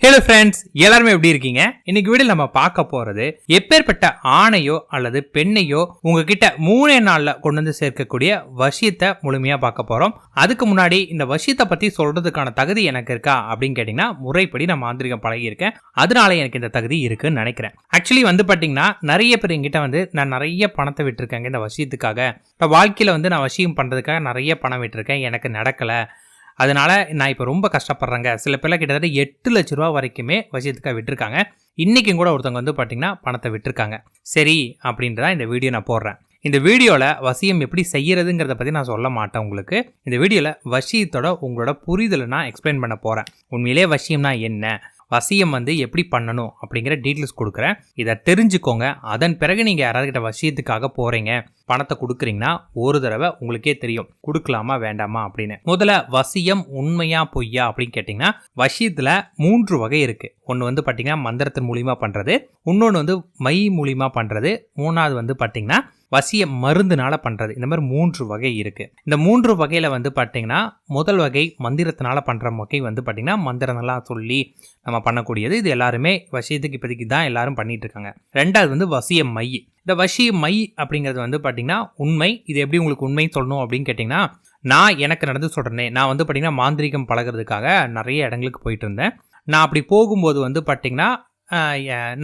Hello friends, எல்லாருமே எப்படி இருக்கீங்க? இன்னைக்கு வீடியோல நம்ம பார்க்க போறது எப்பேற்பட்ட ஆணையோ அல்லது பெண்ணையோ உங்ககிட்ட 3 நாள்ல கொண்டு வந்து சேர்க்கக்கூடிய வசியத்தை முழுமையா பார்க்க போறோம். அதுக்கு முன்னாடி இந்த வசியத்தை பத்தி சொல்றதுக்கான தகுதி எனக்கு இருக்கா அப்படின்னு கேட்டீங்கன்னா, முறைப்படி நான் மாந்திரிகம் பழகி இருக்கேன். அதனால எனக்கு இந்த தகுதி இருக்குன்னு நினைக்கிறேன். ஆக்சுவலி பாத்தீங்கன்னா நிறைய பேர் என்கிட்ட நான் நிறைய பணத்தை விட்டுருக்கேங்க இந்த வசியத்துக்காக. வாழ்க்கையில நான் வசியம் பண்றதுக்காக நிறைய பணம் விட்டுருக்கேன், எனக்கு நடக்கல, அதனால நான் இப்போ ரொம்ப கஷ்டப்படுறேங்க. சில பேர்லாம் கிட்டத்தட்ட 8 லட்ச ரூபா வரைக்குமே வசியத்துக்காக விட்டுருக்காங்க. இன்றைக்கும் கூட ஒருத்தவங்க பார்த்தீங்கன்னா பணத்தை விட்டுருக்காங்க. சரி அப்படின்றதான் இந்த வீடியோ நான் போடுறேன். இந்த வீடியோவில் வசியம் எப்படி செய்யறதுங்கிறத பற்றி நான் சொல்ல மாட்டேன் உங்களுக்கு. இந்த வீடியோவில் வசியத்தோட உங்களோட புரிதலை நான் எக்ஸ்பிளைன் பண்ண போகிறேன். உண்மையிலே வசியம்னா என்ன, வசியம் எப்படி பண்ணணும் அப்படிங்கிற டீட்டெயில்ஸ் கொடுக்குறேன். இதை தெரிஞ்சுக்கோங்க. அதன் பிறகு நீங்கள் யாராவது வசியத்துக்காக போகிறீங்க, பணத்தை கொடுக்குறீங்கன்னா ஒரு தடவை உங்களுக்கே தெரியும் கொடுக்கலாமா வேண்டாமா அப்படின்னு. முதல்ல வசியம் உண்மையா பொய்யா அப்படின்னு கேட்டிங்கன்னா, வசியத்தில் 3 வகை இருக்குது. ஒன்று பார்த்தீங்கன்னா மந்திரத்தின் மூலிமா பண்ணுறது, இன்னொன்று மை மூலிமா பண்ணுறது, மூணாவது பார்த்தீங்கன்னா வசிய மருந்துனால பண்ணுறது. இந்த மாதிரி 3 வகை இருக்குது. இந்த 3 வகையில் பார்த்தீங்கன்னா முதல் வகை மந்திரத்தினால பண்ணுற வகை பார்த்தீங்கன்னா மந்திரங்கள்லாம் சொல்லி நம்ம பண்ணக்கூடியது. இது எல்லாருமே வசியத்துக்கு இப்போதைக்கு தான் எல்லாரும் பண்ணிட்டு இருக்காங்க. ரெண்டாவது வசிய மை. இந்த வசிய மை அப்படிங்கிறது பார்த்தீங்கன்னா உண்மை. இது எப்படி உங்களுக்கு உண்மை சொல்லணும் அப்படின்னு கேட்டிங்கன்னா, நான் எனக்கு நடந்து சொல்கிறேனே, நான் பார்த்தீங்கன்னா மாந்திரிகம் பழகிறதுக்காக நிறைய இடங்களுக்கு போயிட்டு இருந்தேன். நான் அப்படி போகும்போது பார்த்தீங்கன்னா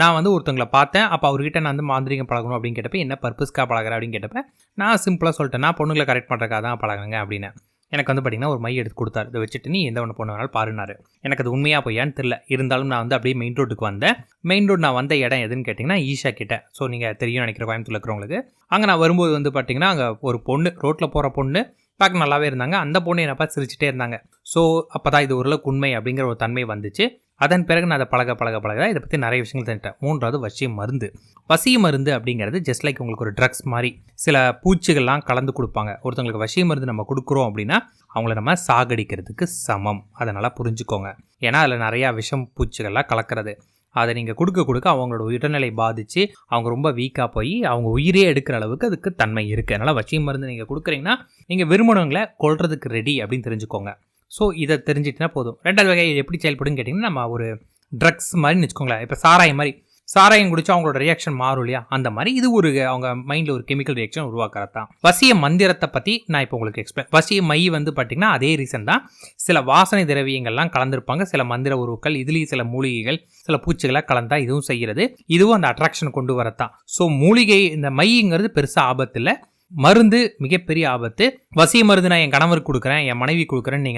நான் ஒருத்தவங்களை பார்த்தேன். அப்போ அவர்கிட்ட நான் மாந்திரிகம் பழகணும் அப்படின்னு கேட்டப்ப, என்ன பர்பஸ்க்காக பழகிறேன் அப்படின்னு கேட்டப்ப, நான் சிம்பிளாக சொல்லிட்டேன், நான் பொண்ணுங்களை கரெக்ட் பண்ணுறதுக்காக தான் பழகுங்க அப்படின்னு. எனக்கு பார்த்தீங்கன்னா ஒரு மை எடுத்து கொடுத்தாரு. இதை வச்சுட்டு நீ எந்த ஒன்று பொண்ணு வேணாலும் பாருனாரு. எனக்கு அது உண்மையாக பொய்யான்னு தெரியல. இருந்தாலும் நான் அப்படியே மெயின் ரோட்டுக்கு வந்தேன். மெயின் ரோடு நான் வந்த இடம் எதுன்னு கேட்டிங்கன்னா ஈஷா கிட்ட. ஸோ நீங்கள் தெரியும் நினைக்கிற கோயம்புத்தூர்ல இருக்கிறவங்களுக்கு. அங்கே நான் வரும்போது பார்த்தீங்கன்னா அங்கே ஒரு பொண்ணு, ரோட்டில் போகிற பொண்ணு பார்க்க நல்லாவே இருந்தாங்க. அந்த பொண்ணு என்னை பார்த்து சிரிச்சிட்டே இருந்தாங்க. ஸோ அப்போ தான் இது ஓரளவுக்கு உண்மை அப்படிங்கிற ஒரு தன்மை வந்துச்சு. அதன் பிறகு நான் அதை பழக இதை பற்றி நிறைய விஷயங்கள் தெரிஞ்சிட்டேன். மூன்றாவது வசிய மருந்து. வசிய மருந்து அப்படிங்கிறது ஜஸ்ட் லைக் உங்களுக்கு ஒரு ட்ரக்ஸ் மாதிரி. சில பூச்சிகள்லாம் கலந்து கொடுப்பாங்க. ஒருத்தவங்களுக்கு வசிய மருந்து நம்ம கொடுக்குறோம் அப்படின்னா அவங்கள நம்ம சாகடிக்கிறதுக்கு சமம். அதனால் புரிஞ்சுக்கோங்க. ஏன்னா அதில் நிறையா விஷம் பூச்சிகள்லாம் கலக்கிறது. அதை நீங்கள் கொடுக்க அவங்களோட உடல்நிலை பாதித்து அவங்க ரொம்ப வீக்காக போய் அவங்க உயிரே எடுக்கிற அளவுக்கு அதுக்கு தன்மை இருக்குது. அதனால் வசிய மருந்து நீங்கள் கொடுக்குறீங்கன்னா நீங்கள் விரும்பினவங்களை கொல்றதுக்கு ரெடி அப்படின்னு தெரிஞ்சுக்கோங்க. ஸோ இதை தெரிஞ்சிட்டுனா போதும். ரெண்டாவது வகை எப்படி செயல்படுன்னு கேட்டிங்கன்னா, நம்ம ஒரு ட்ரக்ஸ் மாதிரின்னு வச்சுக்கோங்களேன். இப்போ சாராயம் மாதிரி, சாராயம் குடிச்சா அவங்களோட ரியாக்ஷன் மாறும் இல்லையா, அந்த மாதிரி இது ஒரு அவங்க மைண்டில் ஒரு கெமிக்கல் ரியாக்ஷன் உருவாக்குறது தான். வசிய மந்திரத்தை பற்றி நான் இப்போ உங்களுக்கு எக்ஸ்பிளைன். வசிய மை பார்த்தீங்கன்னா அதே ரீசன் தான். சில வாசனை திரவியங்கள்லாம் கலந்துருப்பாங்க, சில மந்திர உருவுக்கள், இதுலேயும் சில மூலிகைகள், சில பூச்சிகளாக கலந்தா இதுவும் செய்கிறது. இதுவும் அந்த அட்ராக்ஷன் கொண்டு வரத்தான். ஸோ மூலிகை இந்த மைங்கிறது பெருசாக ஆபத்து இல்லை, மருந்து மிகப்பெரிய ஆபத்து. வசிய மருந்து நான் என் கணவருக்கு கொடுக்குறேன், என் மனைவி கொடுக்குறேன்னு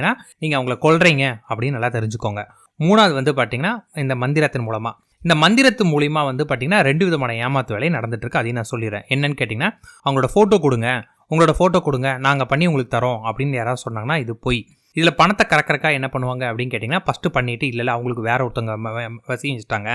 நீங்கள் அவங்கள கொல்றீங்க அப்படின்னு நல்லா தெரிஞ்சுக்கோங்க. மூணாவது பார்த்தீங்கன்னா இந்த மந்திரத்தின் மூலமாக. இந்த மந்திரத்து மூலிமா பார்த்தீங்கன்னா 2 விதமான ஏமாத்து வேலை நடந்துட்டு இருக்கு. அதையும் நான் சொல்லிடுறேன். என்னன்னு கேட்டிங்கன்னா, அவங்களோட ஃபோட்டோ கொடுங்க, உங்களோட ஃபோட்டோ கொடுங்க, நாங்கள் பண்ணி உங்களுக்கு தரோம் அப்படின்னு யாராவது சொன்னாங்கன்னா இது போய். இதில் பணத்தை கறக்கறக்கா என்ன பண்ணுவாங்க அப்படின்னு கேட்டிங்கன்னா, ஃபஸ்ட்டு பண்ணிவிட்டு இல்லை அவங்களுக்கு வேற ஒருத்தவங்க வசிச்சிட்டாங்க,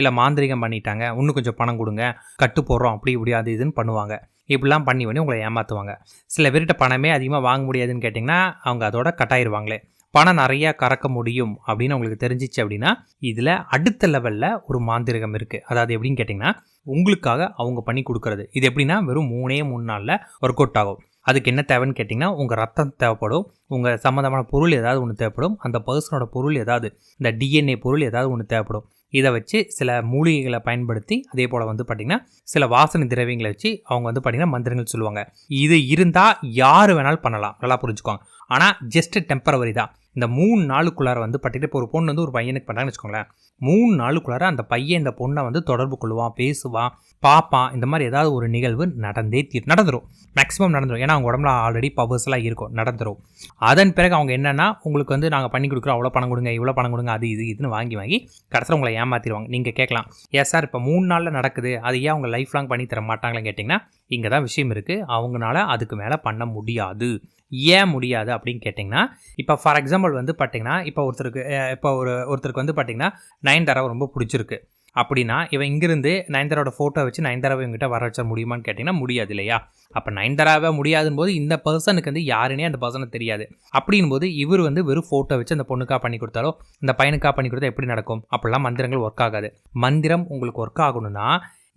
இல்லை மாந்திரிகம் பண்ணிட்டாங்க, இன்னும் கொஞ்சம் பணம் கொடுங்க, கட்டு போடுறோம், அப்படி இப்படி அது இதுன்னு பண்ணுவாங்க. இப்படிலாம் பண்ணி உங்களை ஏமாற்றுவாங்க. சில பேர்கிட்ட பணமே அதிகமாக வாங்க முடியாதுன்னு கேட்டிங்கன்னா அவங்க அதோட கட்டாயிருவாங்களே. பணம் நிறையா கறக்க முடியும் அப்படின்னு உங்களுக்கு தெரிஞ்சிச்சு அப்படின்னா, இதில் அடுத்த லெவலில் ஒரு மாந்திரிகம் இருக்குது. அதாவது எப்படின்னு கேட்டிங்கன்னா, உங்களுக்காக அவங்க பண்ணி கொடுக்குறது. இது எப்படின்னா வெறும் 3 நாளில் ஒர்க் அவுட் ஆகும். அதுக்கு என்ன தேவைன்னு கேட்டிங்கன்னா, உங்கள் ரத்தம் தேவைப்படும், உங்கள் சம்மந்தமான பொருள் ஏதாவது ஒன்று தேவைப்படும், அந்த பர்சனோட பொருள் ஏதாவது, இந்த டிஎன்ஏ பொருள் ஏதாவது ஒன்று தேவைப்படும். இதை வச்சு சில மூலிகைகளை பயன்படுத்தி, அதே போல் பார்த்திங்கன்னா சில வாசனை திரவியங்களை வச்சு அவங்க பார்த்திங்கன்னா மந்திரங்கள் சொல்லுவாங்க. இது இருந்தால் யார் வேணாலும் பண்ணலாம், நல்லா புரிஞ்சுக்கோங்க. ஆனால் ஜஸ்ட் டெம்பரவரி தான். இந்த 3 நாளுக்குள்ளார பார்த்தீங்கன்னா, இப்போ ஒரு பொண்ணு ஒரு பையனுக்கு பண்ணுறாங்கன்னு வச்சுக்கோங்களேன். 3 நாளுக்குள்ளார அந்த பையன் இந்த பொண்ணை தொடர்பு கொள்வான், பேசுவான், பார்ப்பான். இந்த மாதிரி ஏதாவது ஒரு நிகழ்வு நடந்துடும். மேக்ஸிமம் நடந்துடும். ஏன்னா அவங்க உடம்புல ஆல்ரெடி பவர்ஸ்லாம் இருக்கும், நடந்துடும். அதன் பிறகு அவங்க என்னென்னா, உங்களுக்கு நாங்கள் பண்ணி கொடுக்குறோம், அவ்வளோ பணம் கொடுங்க, இவ்வளோ பணம் கொடுங்க, அது இதுன்னு வாங்கி கடைசியில் உங்களை ஏமாற்றிடுவாங்க. நீங்கள் கேட்கலாம், ஏன் சார் இப்போ 3 நாளில் நடக்குது, அது ஏன் அவங்க லைஃப் லாங் பண்ணி தர மாட்டாங்களேன்னு கேட்டிங்கன்னா, இங்கே தான் விஷயம் இருக்குது. அவங்களால அதுக்கு மேலே பண்ண முடியாது. ஏன் முடியாது அப்படின்னு கேட்டிங்கன்னா, இப்போ ஃபார் எக்ஸாம்பிள் பார்த்தீங்கன்னா, இப்போ ஒருத்தருக்கு பார்த்தீங்கன்னா நயன்தாராவை ரொம்ப பிடிச்சிருக்கு அப்படின்னா, இவன் இங்கிருந்து நயன்தாராவோட ஃபோட்டோ வச்சு நயன்தாராவை இவங்ககிட்ட வர வச்ச முடியுமான்னு கேட்டிங்கன்னா முடியாது இல்லையா. அப்போ நயன்தாராவை முடியாதுன்னு போது இந்த பர்சனுக்கு யாருன்னே அந்த பர்சனை தெரியாது. அப்படின் போது இவர் வெறும் ஃபோட்டோ வச்சு அந்த பொண்ணுக்காக பண்ணி கொடுத்தாலோ இந்த பையனுக்காக பண்ணி கொடுத்தா எப்படி நடக்கும்? அப்படிலாம் மந்திரங்கள் ஒர்க் ஆகாது. மந்திரம் உங்களுக்கு ஒர்க் ஆகணும்னா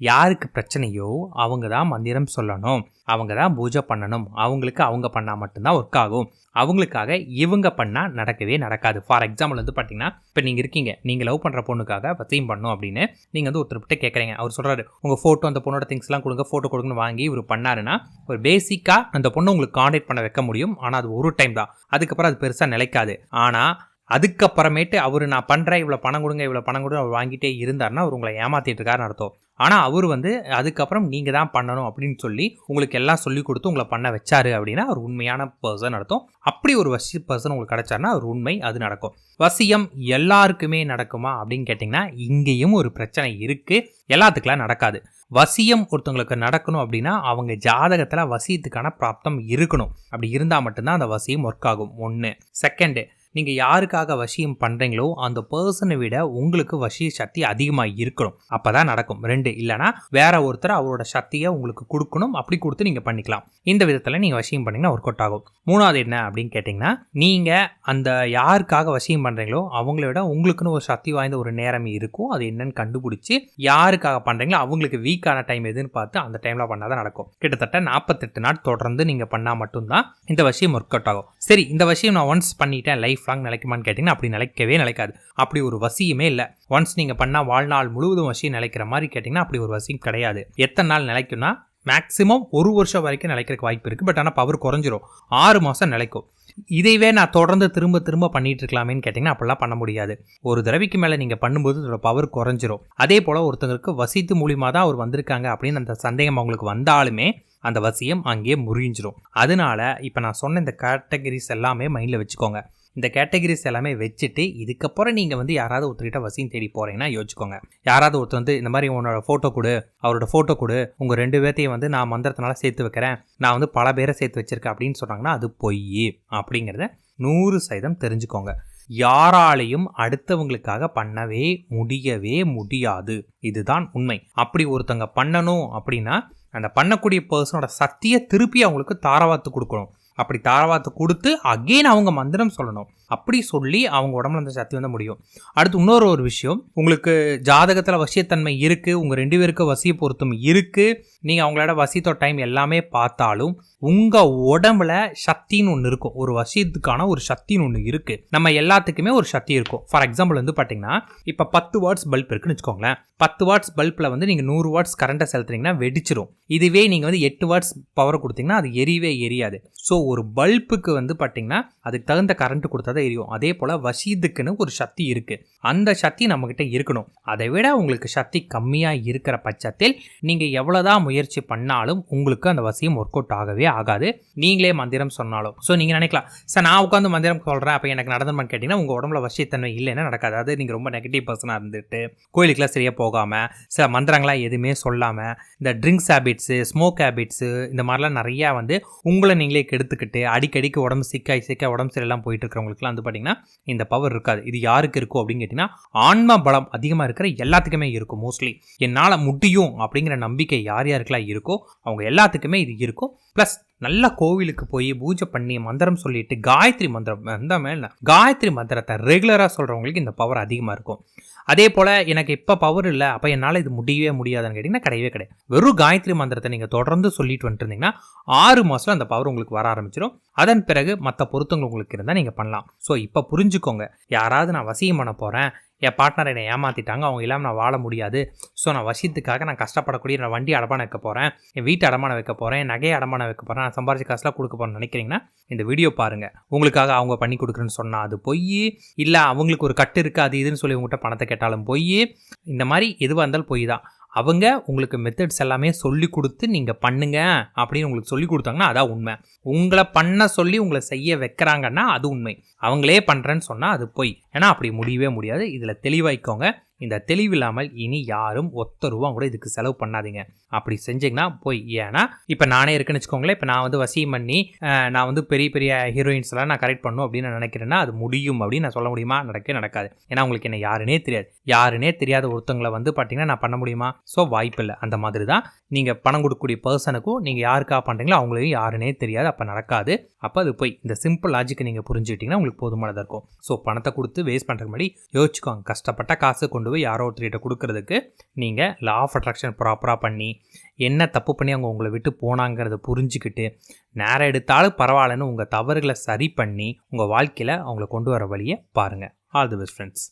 யாருக்கு பிரச்சனையோ அவங்க தான் மந்திரம் சொல்லணும், அவங்க தான் பூஜை பண்ணணும், அவங்களுக்கு அவங்க பண்ணால் மட்டும்தான் ஒர்க் ஆகும், அவங்களுக்காக இவங்க பண்ணால் நடக்கவே நடக்காது. ஃபார் எக்ஸாம்பிள் வந்து பார்த்தீங்கன்னா, இப்போ நீங்கள் இருக்கீங்க, நீங்கள் லவ் பண்ணுற பொண்ணுக்காக வசியம் பண்ணணும் அப்படின்னு நீங்கள் வந்து ஒருத்தர்கிட்ட கேட்குறீங்க. அவர் சொல்கிறாரு உங்கள் ஃபோட்டோ அந்த பொண்ணோட திங்ஸ்லாம் கொடுங்க, ஃபோட்டோ கொடுங்கன்னு வாங்கி இவர் பண்ணாருன்னா ஒரு பேசிக்காக அந்த பொண்ணு உங்களுக்கு கான்டாக்ட் பண்ண வைக்க முடியும். ஆனால் அது ஒரு டைம் தான், அதுக்கப்புறம் அது பெருசாக நிலைக்காது. ஆனால் அதுக்கப்புறமேட்டு அவர் நான் பண்ணுறேன், இவ்வளோ பணம் கொடுங்க, இவ்வளோ பணம் கொடுங்க அவர் வாங்கிட்டே இருந்தாருன்னா அவர் உங்களை ஏமாற்றிட்டு இருக்காருன்னு அர்த்தம். ஆனால் அவர் வந்து அதுக்கப்புறம் நீங்கள் தான் பண்ணணும் அப்படின்னு சொல்லி உங்களுக்கு எல்லாம் சொல்லி கொடுத்து உங்களை பண்ண வச்சாரு அப்படின்னா அவர் உண்மையான பர்சன் அர்த்தம். அப்படி ஒரு வசி பர்சன் உங்களுக்கு கிடைச்சாருன்னா அவர் உண்மை, அது நடக்கும். வசியம் எல்லாருக்குமே நடக்குமா அப்படின்னு கேட்டிங்கன்னா இங்கேயும் ஒரு பிரச்சனை இருக்குது. எல்லாத்துக்கெல்லாம் நடக்காது. வசியம் ஒருத்தவங்களுக்கு நடக்கணும் அப்படின்னா அவங்க ஜாதகத்தில் வசியத்துக்கான பிராப்தம் இருக்கணும். அப்படி இருந்தால் மட்டும்தான் அந்த வசியம் ஒர்க் ஆகும். ஒன்று. செகண்டு, நீங்கள் யாருக்காக வசியம் பண்ணுறீங்களோ அந்த பர்சனை விட உங்களுக்கு வசிய சக்தி அதிகமாக இருக்கணும், அப்போ தான் நடக்கும். 2, இல்லைனா வேற ஒருத்தர் அவரோட சக்தியை உங்களுக்கு கொடுக்கணும், அப்படி கொடுத்து நீங்கள் பண்ணிக்கலாம். இந்த விதத்தில் நீங்கள் வசியம் பண்ணிங்கன்னா ஒர்க் அவுட் ஆகும். 3வது என்ன அப்படின்னு கேட்டிங்கன்னா, நீங்கள் அந்த யாருக்காக வசியம் பண்ணுறீங்களோ அவங்கள விட உங்களுக்குன்னு ஒரு சக்தி வாய்ந்த ஒரு நேரம் இருக்கும். அது என்னன்னு கண்டுபிடிச்சி யாருக்காக பண்ணுறீங்களோ அவங்களுக்கு வீக்கான டைம் எதுன்னு பார்த்து அந்த டைமில் பண்ணால் தான் நடக்கும். கிட்டத்தட்ட 48 நாள் தொடர்ந்து நீங்கள் பண்ணால் மட்டும்தான் இந்த வசியம் ஒர்க் அவுட் ஆகும். சரி, இந்த வசியம் நான் ஒன்ஸ் பண்ணிட்டேன், லைஃப் லாங் நிலைக்குமான்னு கேட்டிங்கன்னா அப்படி நிலைக்கவே நிலைக்காது. அப்படி ஒரு வசியமே இல்லை. ஒன்ஸ் நீங்கள் பண்ணால் வாழ்நாள் முழுவதும் வசியம் நிலைக்கிற மாதிரி கேட்டிங்கன்னா அப்படி ஒரு வசியம் கிடையாது. எத்தனை நாள் நிலைக்கும்னா மேக்ஸிமம் 1 வருஷம் வரைக்கும் நிலைக்கிறதுக்கு வாய்ப்பு இருக்குது. பட் ஆனால் பவர் குறைஞ்சிரும். 6 மாதம் நிலைக்கும். இதைவே நான் தொடர்ந்து திரும்ப பண்ணிட்டு இருக்கலாமேன்னு கேட்டிங்கன்னா அப்படிலாம் பண்ண முடியாது. ஒரு தடவைக்கு மேலே நீங்கள் பண்ணும்போது அதோட பவர் குறைஞ்சிரும். அதே போல் ஒருத்தங்களுக்கு வசித்து மூலியமாக தான் அவர் வந்திருக்காங்க அப்படின்னு அந்த சந்தேகம் அவங்களுக்கு வந்தாலுமே அந்த வசியம் அங்கேயே முறிஞ்சிரும். அதனால இப்போ நான் சொன்ன இந்த கேட்டகரிஸ் எல்லாமே மைண்டில் வச்சுக்கோங்க. இந்த கேட்டகரிஸ் எல்லாமே வச்சுட்டு இதுக்கப்புறம் நீங்கள் வந்து யாராவது ஒருத்தர்கிட்ட வசியம் தேடி போகிறீங்கன்னா யோசிச்சுக்கோங்க. யாராவது ஒருத்தர் வந்து இந்த மாதிரி உன்னோட ஃபோட்டோ கொடு, அவரோட ஃபோட்டோ கொடு, உங்கள் 2 பேர்த்தையும் வந்து நான் மந்திரத்தினால சேர்த்து வைக்கிறேன், நான் வந்து பல பேரை சேர்த்து வச்சிருக்கேன் அப்படின்னு சொன்னாங்கன்னா அது பொய் அப்படிங்கிறத 100% தெரிஞ்சுக்கோங்க. யாராலையும் அடுத்தவங்களுக்காக பண்ணவே முடியவே முடியாது. இதுதான் உண்மை. அப்படி ஒருத்தங்க பண்ணணும் அப்படின்னா அந்த பண்ணக்கூடிய பர்சனோட சக்தியை திருப்பி அவங்களுக்கு தாரவாத்து கொடுக்கணும். அப்படி தாரவாத்து கொடுத்து அகெயின் அவங்க மந்திரம் சொல்லணும். அப்படி சொல்லி அவங்க உடம்புல அந்த சக்தி வந்து முடியும். அடுத்து இன்னொரு ஒரு விஷயம், உங்களுக்கு ஜாதகத்தில் வசியத்தன்மை இருக்குது, உங்கள் 2 பேருக்கு வசிய பொருத்தம் இருக்குது, நீங்கள் அவங்களோட வசியத்தோட டைம் எல்லாமே பார்த்தாலும் உங்கள் உடம்புல சக்தின்னு ஒன்று இருக்கும். ஒரு வசியத்துக்கான ஒரு சக்தின்னு ஒன்று இருக்குது. நம்ம எல்லாத்துக்குமே ஒரு சக்தி இருக்கும். ஃபார் எக்ஸாம்பிள் வந்து பார்த்தீங்கன்னா, இப்போ 10 வாட்ஸ் பல்ப் இருக்குன்னு வச்சுக்கோங்களேன். 10 வாட்ஸ் பல்பில் வந்து நீங்கள் 100 வாட்ஸ் கரண்ட்டை செலுத்துறீங்கன்னா வெடிச்சிரும். இதுவே நீங்கள் வந்து 8 வாட்ஸ் பவர் கொடுத்தீங்கன்னா அது எரியவே எரியாது. ஸோ ஒரு பல்புக்கு வந்து பார்த்தீங்கன்னா அதுக்கு தகுந்த கரண்ட் கொடுத்தா தான் எரியும். அதே போல் வசியத்துக்குன்னு ஒரு சக்தி இருக்குது. அந்த சக்தி நம்மக்கிட்ட இருக்கணும். அதை விட உங்களுக்கு சக்தி கம்மியாக இருக்கிற பட்சத்தில் நீங்கள் எவ்வளோதான் முயற்சி பண்ணாலும் உங்களுக்கு அந்த வசியம் ஒர்க் அவுட் ஆகவே ஆகாது. நீங்களே மந்திரம் சொன்னாலும். ஸோ நீங்கள் நினைக்கலாம், சார் நான் உட்காந்து மந்திரம் சொல்கிறேன் அப்போ எனக்கு நடந்ததுன்னு கேட்டிங்கன்னா உங்கள் உடம்புல வசியத்தன்மை இல்லைன்னா நடக்காது. அதாவது நீங்கள் ரொம்ப நெகட்டிவ் பர்சனாக இருந்துட்டு கோயிலுக்குலாம் சரியாக போகாமல் சில மந்திரங்களாம் எதுவுமே சொல்லாமல் இந்த ட்ரிங்க்ஸ் ஹேபிட்ஸு, ஸ்மோக் ஹேபிட்ஸு, இந்த மாதிரிலாம் நிறையா வந்து உங்களை நீங்களே கெடுத்துக்கிட்டு அடிக்கடிக்கு உடம்பு சிக்காய் உடம்பு சரியெல்லாம் போயிட்டு இருக்கிறவங்களுக்குலாம் வந்து பார்த்தீங்கன்னா இந்த பவர் இருக்காது. இது யாருக்கு இருக்கும் அப்படின்னு கேட்டிங்கன்னா ஆன்ம பலம் அதிகமாக இருக்கிற எல்லாத்துக்குமே இருக்கும். மோஸ்ட்லி என்னால் முடியும் அப்படிங்கிற நம்பிக்கை யார் யாருக்கெல்லாம் இருக்கோ அவங்க எல்லாத்துக்குமே இது இருக்கும். ப்ளஸ் நல்லா கோவிலுக்கு போய் பூஜை பண்ணி மந்திரம் சொல்லிட்டு காயத்ரி மந்திரம் அந்த மேலே காயத்ரி மந்திரத்தை ரெகுலராக சொல்கிறவங்களுக்கு இந்த பவர் அதிகமாக இருக்கும். அதே போல் எனக்கு இப்போ பவர் இல்லை அப்போ என்னால் இது முடியவே முடியாதுன்னு கேட்டிங்கன்னா கிடையவே கிடையாது. வெறும் காயத்ரி மந்திரத்தை நீங்கள் தொடர்ந்து சொல்லிட்டு வந்துட்டு இருந்தீங்கன்னா 6 மாதம் அந்த பவர் உங்களுக்கு வர ஆரம்பிச்சிடும். அதன் பிறகு மற்ற பொருத்தங்கள் உங்களுக்கு இருந்தால் நீங்கள் பண்ணலாம். ஸோ இப்போ புரிஞ்சுக்கோங்க, யாராவது நான் வசியம் பண்ண போகிறேன், என் பார்ட்னர் என்னை ஏமாற்றிட்டாங்க, அவங்க இல்லாமல் நான் வாழ முடியாது, ஸோ நான் வசியத்துக்காக நான் கஷ்டப்படக்கூடிய நான் வண்டி அடமானம் வைக்க போகிறேன், என் வீட்டை அடமானம் வைக்க போகிறேன், நகையை அடமானம் வைக்க போகிறேன், நான் சம்பாரிச்சு காசுலாம் கொடுக்க போகிறேன்னு நினைக்கிறீங்கன்னா இந்த வீடியோ பாருங்கள். உங்களுக்காக அவங்க பண்ணி கொடுக்குறேன்னு சொன்னால் அது பொய். இல்லை அவங்களுக்கு ஒரு கட்டு இருக்குது அது இதுன்னு சொல்லி உங்கள்கிட்ட பணத்தை கேட்டாலும் பொய். இந்த மாதிரி எதுவாக இருந்தாலும் பொய் தான். அவங்க உங்களுக்கு மெத்தட்ஸ் எல்லாமே சொல்லி கொடுத்து நீங்கள் பண்ணுங்க அப்படின்னு உங்களுக்கு சொல்லி கொடுத்தாங்கன்னா அதான் உண்மை. உங்களை பண்ண சொல்லி உங்களை செய்ய வைக்கிறாங்கன்னா அது உண்மை. அவங்களே பண்ணுறேன்னு சொன்னால் அது பொய். ஏன்னா அப்படி முடியவே முடியாது. இதில் தெளிவாய்க்கோங்க. இந்த தெளிவில்லாமல் இனி யாரும் ஒத்த ரூபா கூட இதுக்கு செலவு பண்ணாதீங்க. அப்படி செஞ்சிங்கன்னா போய், ஏன்னா இப்போ நானே இருக்குன்னு வச்சுக்கோங்களேன், இப்போ நான் வந்து வசியம் பண்ணி நான் வந்து பெரிய பெரிய ஹீரோயின்ஸ்லாம் நான் கரெக்ட் பண்ணும் அப்படின்னு நான் நினைக்கிறேன்னா அது முடியும் அப்படின்னு நான் சொல்ல முடியுமா? நடக்கவே நடக்காது. ஏன்னா உங்களுக்கு என்ன யாருன்னே தெரியாது. யாருன்னே தெரியாத ஒருத்தவங்களை வந்து பார்த்தீங்கன்னா நான் பண்ண முடியுமா? ஸோ வாய்ப்பு இல்லை. அந்த மாதிரி தான் நீங்கள் பணம் கொடுக்கக்கூடிய பர்சனுக்கும் நீங்கள் யாருக்காக பண்ணுறீங்களோ அவங்களையும் யாருன்னே தெரியாது. அப்போ நடக்காது. அப்போ அது போய் இந்த சிம்பிள் லாஜிக்கை நீங்கள் புரிஞ்சுக்கிட்டிங்கன்னா உங்களுக்கு போதுமானதாக இருக்கும். ஸோ பணத்தை கொடுத்து வேஸ்ட் பண்ணுறதுக்கு முன்னாடி யோசிச்சுக்கோங்க. கஷ்டப்பட்ட காசு கொண்டு கொண்டு போய் யாரோ ஒருத்தர்கிட்ட கொடுக்கறதுக்கு நீங்கள் லா ஆஃப் அட்ராக்ஷன் ப்ராப்பராக பண்ணி என்ன தப்பு பண்ணி அவங்க உங்களை விட்டு போனாங்கிறத புரிஞ்சுக்கிட்டு நேரம் எடுத்தாலும் பரவாயில்லன்னு உங்கள் தவறுகளை சரி பண்ணி உங்கள் வாழ்க்கையில் அவங்கள கொண்டு வர வழியை பாருங்கள். All the best friends.